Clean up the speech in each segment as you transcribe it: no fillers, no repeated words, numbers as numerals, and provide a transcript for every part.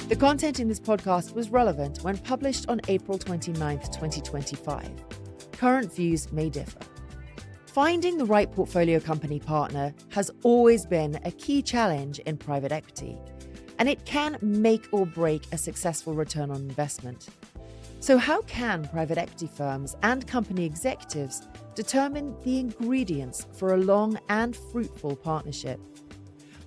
The content in this podcast was relevant when published on April 29th, 2025. Current views may differ. Finding the right portfolio company partner has always been a key challenge in private equity, and it can make or break a successful return on investment. So how can private equity firms and company executives determine the ingredients for a long and fruitful partnership?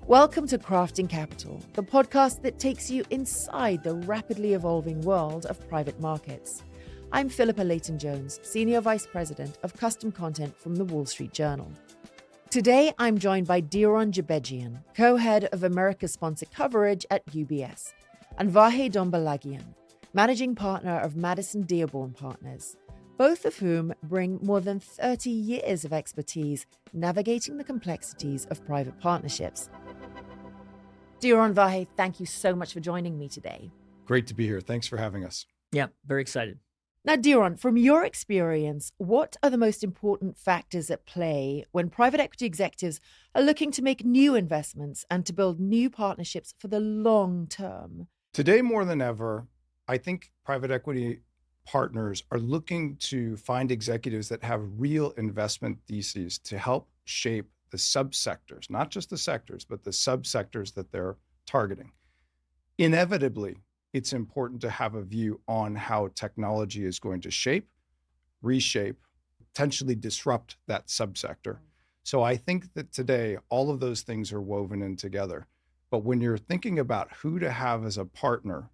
Welcome to Crafting Capital, the podcast that takes you inside the rapidly evolving world of private markets. I'm Philippa Leighton-Jones, Senior Vice President of Custom Content from the Wall Street Journal. Today, I'm joined by Diron Jebejian, co-head of America's Sponsor Coverage at UBS, and Vahe Dombalagian, Managing Partner of Madison Dearborn Partners, both of whom bring more than 30 years of expertise navigating the complexities of private partnerships. Diron, Vahe, thank you so much for joining me today. Great to be here. Thanks for having us. Yeah, very excited. Now, Diron, from your experience, what are the most important factors at play when private equity executives are looking to make new investments and to build new partnerships for the long term? Today, more than ever, I think private equity partners are looking to find executives that have real investment theses to help shape the subsectors, not just the sectors, but the subsectors that they're targeting. Inevitably, it's important to have a view on how technology is going to shape, reshape, potentially disrupt that subsector. So I think that today, all of those things are woven in together. But when you're thinking about who to have as a partner,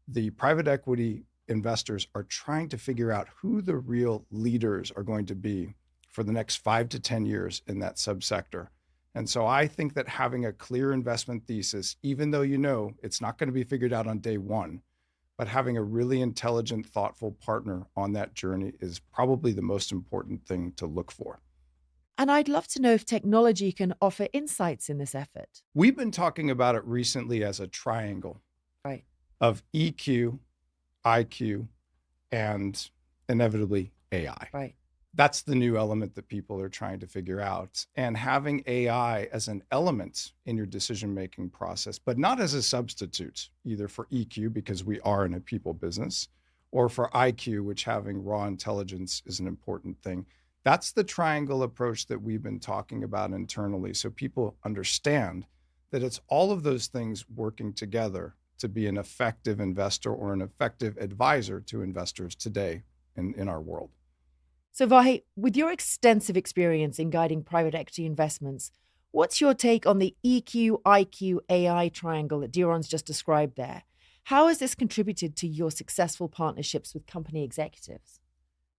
the private equity investors are trying to figure out who the real leaders are going to be for the next 5 to 10 years in that subsector. And so I think that having a clear investment thesis, even though you know it's not going to be figured out on day one, but having a really intelligent, thoughtful partner on that journey is probably the most important thing to look for. And I'd love to know if technology can offer insights in this effort. We've been talking about it recently as a triangle of EQ, IQ, and inevitably AI. Right. That's the new element that people are trying to figure out. And having AI as an element in your decision-making process, but not as a substitute, either for EQ, because we are in a people business, or for IQ, which having raw intelligence is an important thing. That's the triangle approach that we've been talking about internally. So people understand that it's all of those things working together to be an effective investor or an effective advisor to investors today in our world. So Vahe, with your extensive experience in guiding private equity investments, what's your take on the EQ, IQ, AI triangle that Diron's just described there? How has this contributed to your successful partnerships with company executives?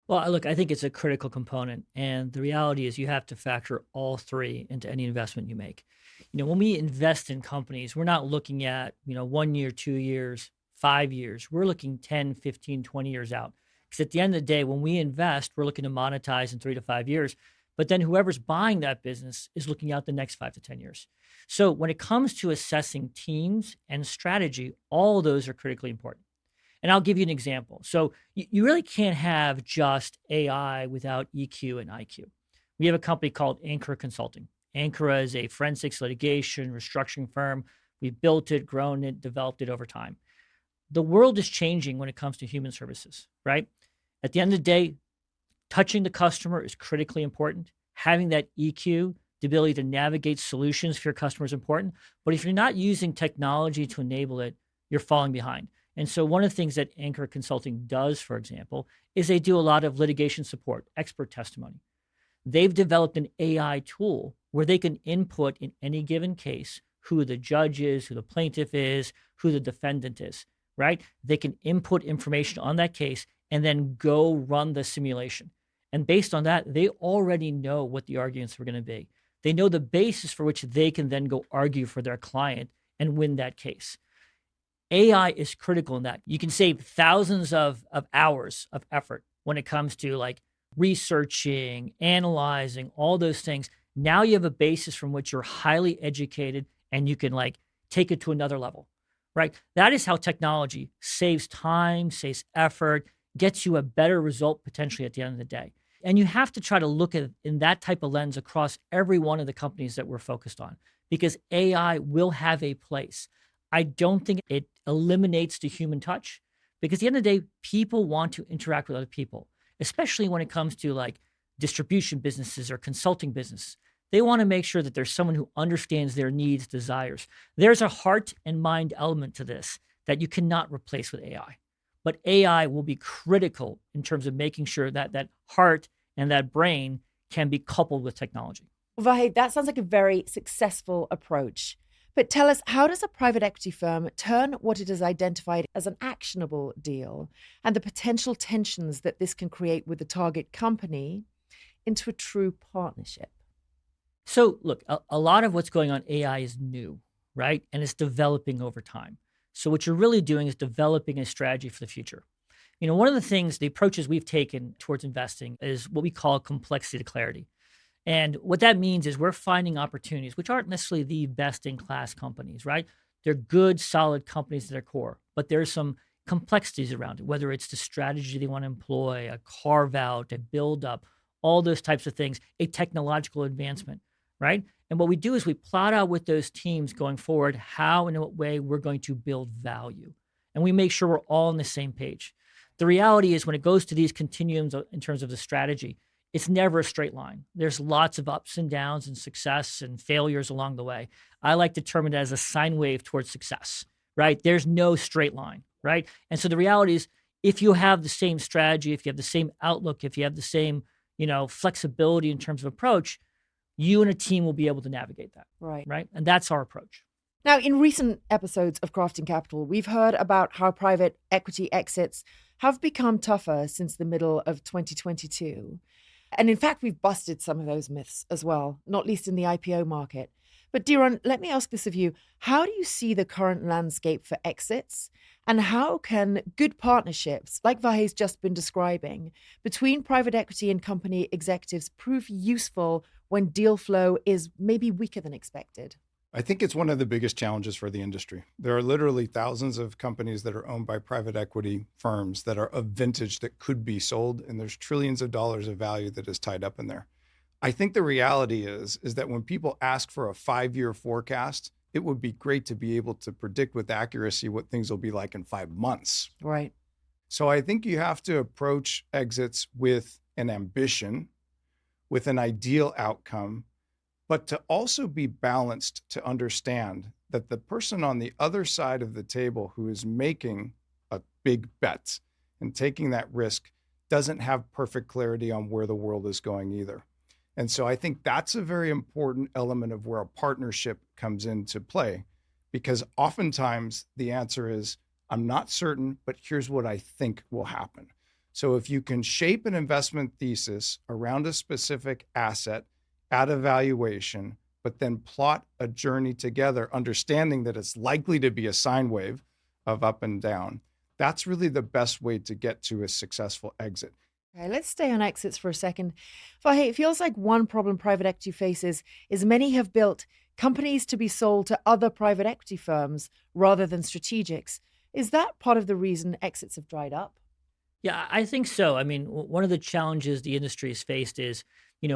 Well, look, I think it's a critical component. And the reality is you have to factor all three into any investment you make. When we invest in companies, we're not looking at, 1 year, 2 years, 5 years. We're looking 10, 15, 20 years out. Because at the end of the day, when we invest, we're looking to monetize in 3 to 5 years. But then whoever's buying that business is looking out the next 5 to 10 years. So when it comes to assessing teams and strategy, all of those are critically important. And I'll give you an example. So you really can't have just AI without EQ and IQ. We have a company called Ankara Consulting. Ankara is a forensics litigation restructuring firm. We've built it, grown it, developed it over time. The world is changing when it comes to human services, right? At the end of the day, touching the customer is critically important. Having that EQ, the ability to navigate solutions for your customer is important. But if you're not using technology to enable it, you're falling behind. And so one of the things that Ankara Consulting does, for example, is they do a lot of litigation support, expert testimony. They've developed an AI tool where they can input in any given case who the judge is, who the plaintiff is, who the defendant is, right? They can input information on that case and then go run the simulation. And based on that, they already know what the arguments were going to be. They know the basis for which they can then go argue for their client and win that case. AI is critical in that. You can save thousands of hours of effort when it comes to like researching, analyzing, all those things. Now you have a basis from which you're highly educated and you can like take it to another level, right? That is how technology saves time, saves effort, gets you a better result potentially at the end of the day. And you have to try to look at it in that type of lens across every one of the companies that we're focused on, because AI will have a place. I don't think it eliminates the human touch because at the end of the day, people want to interact with other people, especially when it comes to like distribution businesses or consulting business. They want to make sure that there's someone who understands their needs, desires. There's a heart and mind element to this that you cannot replace with AI. But AI will be critical in terms of making sure that that heart and that brain can be coupled with technology. Vahid, that sounds like a very successful approach. But tell us, how does a private equity firm turn what it has identified as an actionable deal and the potential tensions that this can create with the target company into a true partnership? So, look, a lot of what's going on AI is new, right? And it's developing over time. So, what you're really doing is developing a strategy for the future. One of the things, the approaches we've taken towards investing is what we call complexity to clarity. And what that means is we're finding opportunities, which aren't necessarily the best in class companies, right? They're good, solid companies at their core, but there's some complexities around it, whether it's the strategy they want to employ, a carve out, a build up, all those types of things, a technological advancement, right? And what we do is we plot out with those teams going forward how and in what way we're going to build value. And we make sure we're all on the same page. The reality is when it goes to these continuums in terms of the strategy, it's never a straight line. There's lots of ups and downs and success and failures along the way. I like to term it as a sine wave towards success, right? There's no straight line, right? And so the reality is if you have the same strategy, if you have the same outlook, if you have the same, flexibility in terms of approach, you and a team will be able to navigate that. Right. And that's our approach. Now, in recent episodes of Crafting Capital, we've heard about how private equity exits have become tougher since the middle of 2022. And in fact, we've busted some of those myths as well, not least in the IPO market. But Diron, let me ask this of you. How do you see the current landscape for exits? And how can good partnerships, like Vahid's just been describing, between private equity and company executives prove useful when deal flow is maybe weaker than expected? I think it's one of the biggest challenges for the industry. There are literally thousands of companies that are owned by private equity firms that are of vintage that could be sold, and there's trillions of dollars of value that is tied up in there. I think the reality is that when people ask for a 5-year forecast, it would be great to be able to predict with accuracy what things will be like in 5 months. Right. So I think you have to approach exits with an ambition, with an ideal outcome, but to also be balanced to understand that the person on the other side of the table who is making a big bet and taking that risk doesn't have perfect clarity on where the world is going either. And so I think that's a very important element of where a partnership comes into play, because oftentimes the answer is, I'm not certain, but here's what I think will happen. So if you can shape an investment thesis around a specific asset at a valuation, but then plot a journey together, understanding that it's likely to be a sine wave of up and down, that's really the best way to get to a successful exit. Okay, let's stay on exits for a second. Vahid, it feels like one problem private equity faces is many have built companies to be sold to other private equity firms rather than strategics. Is that part of the reason exits have dried up? Yeah, I think so. I mean, one of the challenges the industry has faced is,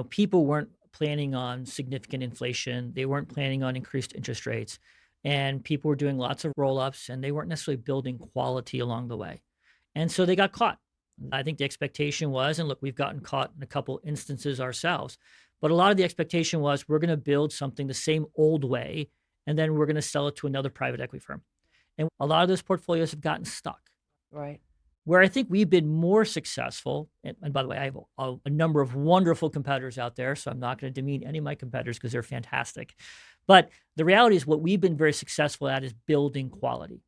people weren't planning on significant inflation. They weren't planning on increased interest rates. And people were doing lots of roll-ups and they weren't necessarily building quality along the way. And so they got caught. I think the expectation was, and look, we've gotten caught in a couple instances ourselves, but a lot of the expectation was we're going to build something the same old way, and then we're going to sell it to another private equity firm. And a lot of those portfolios have gotten stuck. Right. Where I think we've been more successful, and by the way, I have a number of wonderful competitors out there, so I'm not going to demean any of my competitors because they're fantastic. But the reality is what we've been very successful at is building quality.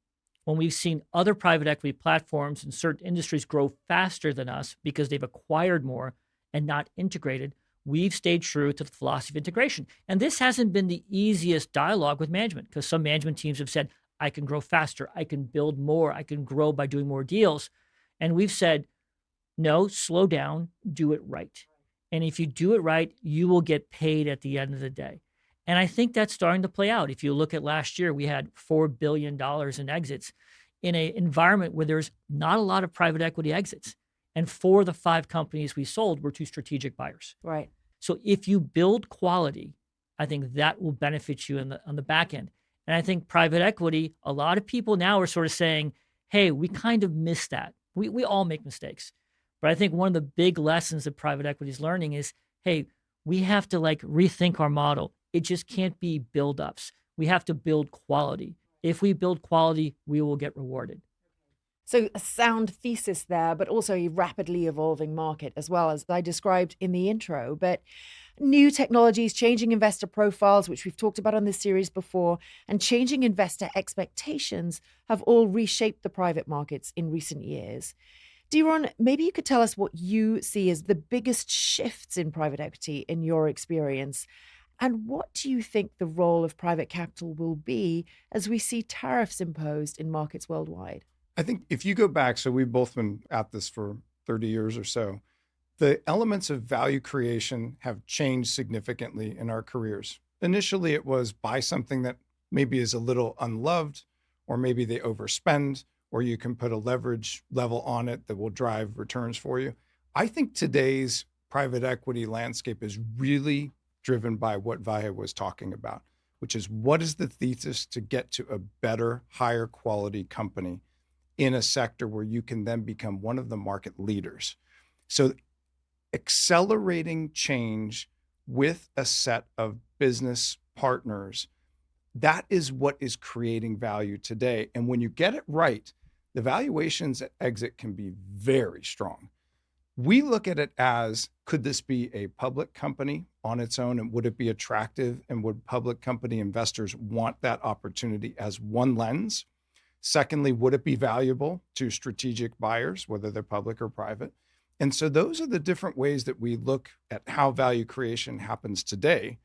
When we've seen other private equity platforms in certain industries grow faster than us because they've acquired more and not integrated, we've stayed true to the philosophy of integration. And this hasn't been the easiest dialogue with management because some management teams have said, I can grow faster, I can build more, I can grow by doing more deals. And we've said, no, slow down, do it right. And if you do it right, you will get paid at the end of the day. And I think that's starting to play out. If you look at last year, we had $4 billion in exits in an environment where there's not a lot of private equity exits. And 4 of the 5 companies we sold were to strategic buyers. Right. So if you build quality, I think that will benefit you on the back end. And I think private equity, a lot of people now are sort of saying, hey, we kind of missed that. We all make mistakes. But I think one of the big lessons that private equity is learning is, hey, we have to like rethink our model. It just can't be build-ups. We have to build quality. If we build quality, we will get rewarded. So, a sound thesis there, but also a rapidly evolving market as well, as I described in the intro. But new technologies, changing investor profiles, which we've talked about on this series before, and changing investor expectations have all reshaped the private markets in recent years. Diron, maybe you could tell us what you see as the biggest shifts in private equity in your experience. And what do you think the role of private capital will be as we see tariffs imposed in markets worldwide? I think if you go back, so we've both been at this for 30 years or so, the elements of value creation have changed significantly in our careers. Initially, it was buy something that maybe is a little unloved, or maybe they overspend, or you can put a leverage level on it that will drive returns for you. I think today's private equity landscape is really driven by what Vahe was talking about, which is what is the thesis to get to a better, higher quality company in a sector where you can then become one of the market leaders. So accelerating change with a set of business partners, that is what is creating value today. And when you get it right, the valuations at exit can be very strong. We look at it as, could this be a public company on its own, and would it be attractive, and would public company investors want that opportunity as one lens? Secondly, would it be valuable to strategic buyers, whether they're public or private? And so those are the different ways that we look at how value creation happens today.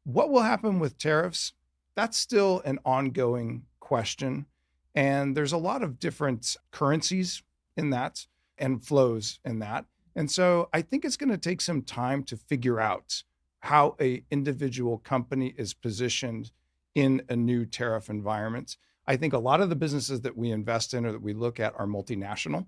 What will happen with tariffs? That's still an ongoing question. And there's a lot of different currencies in that and flows in that. And so I think it's going to take some time to figure out how an individual company is positioned in a new tariff environment. I think a lot of the businesses that we invest in or that we look at are multinational.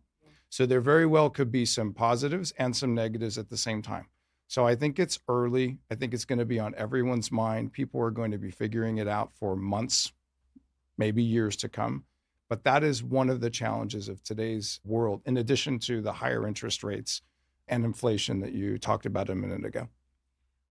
So there very well could be some positives and some negatives at the same time. So I think it's early. I think it's going to be on everyone's mind. People are going to be figuring it out for months, maybe years to come. But that is one of the challenges of today's world, in addition to the higher interest rates and inflation that you talked about a minute ago.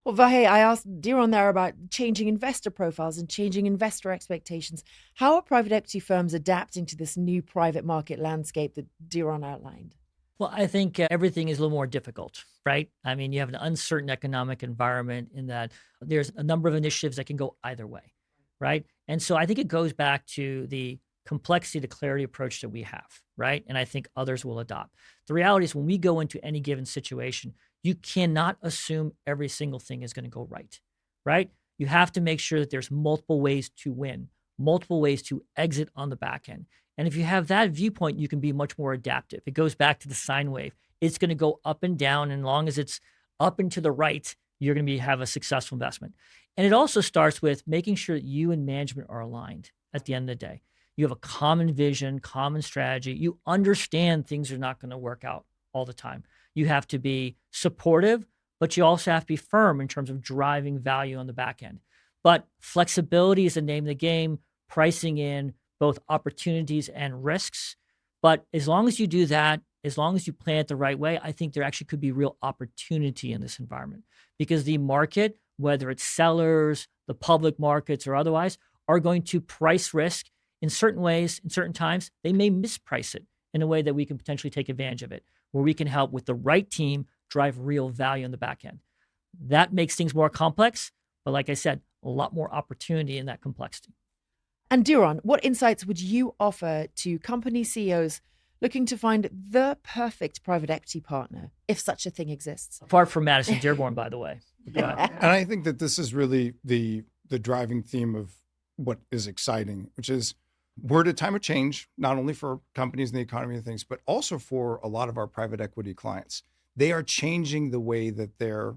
Well, Vahe, I asked Diron there about changing investor profiles and changing investor expectations. How are private equity firms adapting to this new private market landscape that Diron outlined? Well, I think everything is a little more difficult, right? I mean, you have an uncertain economic environment in that there's a number of initiatives that can go either way, right? And so I think it goes back to the complexity to clarity approach that we have, right? And I think others will adopt. The reality is when we go into any given situation, you cannot assume every single thing is going to go right, right? You have to make sure that there's multiple ways to win, multiple ways to exit on the back end. And if you have that viewpoint, you can be much more adaptive. It goes back to the sine wave. It's going to go up and down. And as long as it's up and to the right, you're going to have a successful investment. And it also starts with making sure that you and management are aligned at the end of the day. You have a common vision, common strategy. You understand things are not going to work out all the time. You have to be supportive, but you also have to be firm in terms of driving value on the back end. But flexibility is the name of the game, pricing in both opportunities and risks. But as long as you do that, as long as you plan it the right way, I think there actually could be real opportunity in this environment, because the market, whether it's sellers, the public markets, or otherwise, are going to price risk in certain ways, in certain times. They may misprice it in a way that we can potentially take advantage of it, where we can help with the right team drive real value on the back end. That makes things more complex, but like I said, a lot more opportunity in that complexity. And Diron, what insights would you offer to company CEOs looking to find the perfect private equity partner, if such a thing exists? Apart from Madison Dearborn, by the way. And I think that this is really the driving theme of what is exciting, which is we're at a time of change, not only for companies and the economy and things, but also for a lot of our private equity clients. They are changing the way that their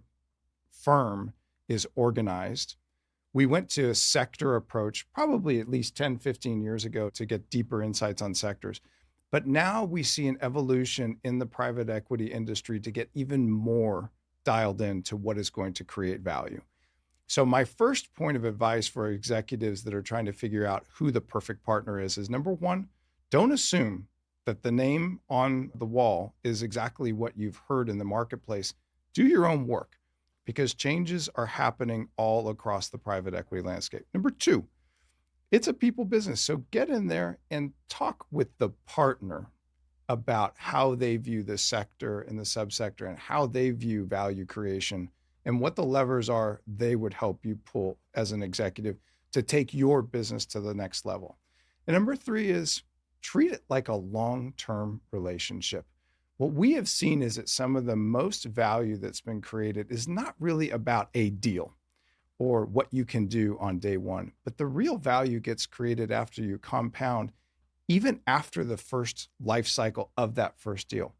firm is organized. We went to a sector approach probably at least 10, 15 years ago to get deeper insights on sectors. But now we see an evolution in the private equity industry to get even more dialed in to what is going to create value. So my first point of advice for executives that are trying to figure out who the perfect partner is number one, don't assume that the name on the wall is exactly what you've heard in the marketplace. Do your own work because changes are happening all across the private equity landscape. Number two, it's a people business. So get in there and talk with the partner about how they view the sector and the subsector and how they view value creation and what the levers are they would help you pull as an executive to take your business to the next level. And number three is treat it like a long-term relationship. What we have seen is that some of the most value that's been created is not really about a deal or what you can do on day one, but the real value gets created after you compound, even after the first life cycle of that first deal.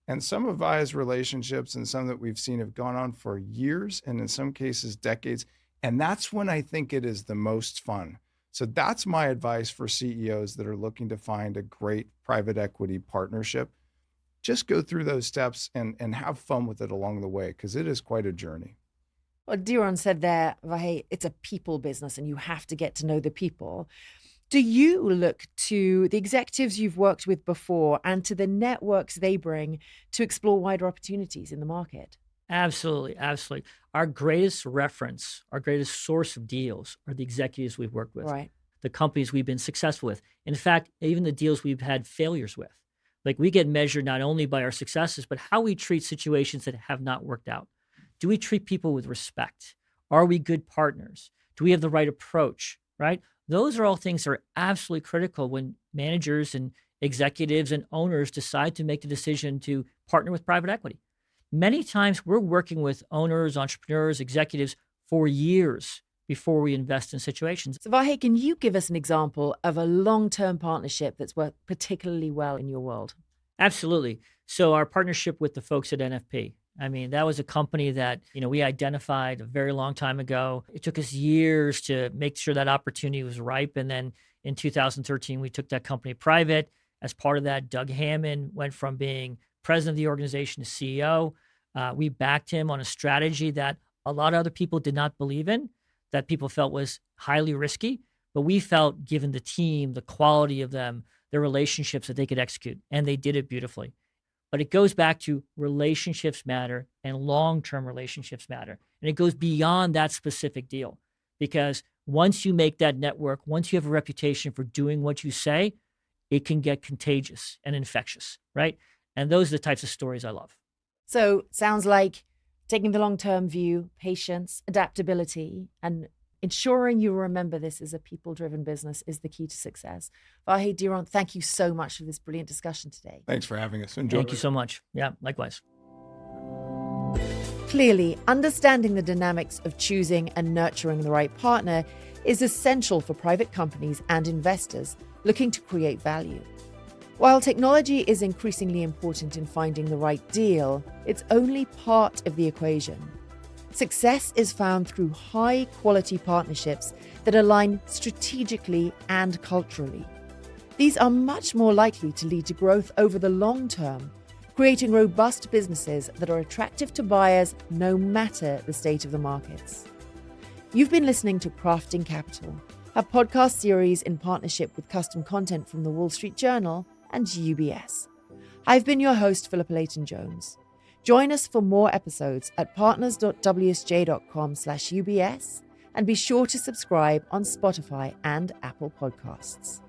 And some of Avaya's relationships and some that we've seen have gone on for years and in some cases decades. And that's when I think it is the most fun. So that's my advice for CEOs that are looking to find a great private equity partnership. Just go through those steps and have fun with it along the way, because it is quite a journey. Well, Diron said there, Vahe, it's a people business and you have to get to know the people. Do you look to the executives you've worked with before and to the networks they bring to explore wider opportunities in the market? Absolutely. Absolutely. Our greatest reference, our greatest source of deals are the executives we've worked with, Right. the companies we've been successful with. In fact, even the deals we've had failures with. Like we get measured not only by our successes, but how we treat situations that have not worked out. Do we treat people with respect? Are we good partners? Do we have the right approach, right? Those are all things that are absolutely critical when managers and executives and owners decide to make the decision to partner with private equity. Many times we're working with owners, entrepreneurs, executives for years before we invest in situations. So Vahe, can you give us an example of a long-term partnership that's worked particularly well in your world? Absolutely. So our partnership with the folks at NFP, I mean, that was a company that, we identified a very long time ago. It took us years to make sure that opportunity was ripe. And then in 2013, we took that company private. As part of that, Doug Hammond went from being president of the organization to CEO. We backed him on a strategy that a lot of other people did not believe in, that people felt was highly risky. But we felt, given the team, the quality of them, their relationships, that they could execute. And they did it beautifully. But it goes back to relationships matter and long-term relationships matter. And it goes beyond that specific deal. Because once you make that network, once you have a reputation for doing what you say, it can get contagious and infectious, right? And those are the types of stories I love. So sounds like taking the long-term view, patience, adaptability, and ensuring you remember this as a people-driven business is the key to success. Vahe, Diron, thank you so much for this brilliant discussion today. Thanks for having us. Enjoy. Thank you so much. Yeah, likewise. Clearly, understanding the dynamics of choosing and nurturing the right partner is essential for private companies and investors looking to create value. While technology is increasingly important in finding the right deal, it's only part of the equation. Success is found through high-quality partnerships that align strategically and culturally. These are much more likely to lead to growth over the long term, creating robust businesses that are attractive to buyers no matter the state of the markets. You've been listening to Crafting Capital, a podcast series in partnership with custom content from the Wall Street Journal and UBS. I've been your host, Philippa Layton-Jones. Join us for more episodes at partners.wsj.com/UBS and be sure to subscribe on Spotify and Apple Podcasts.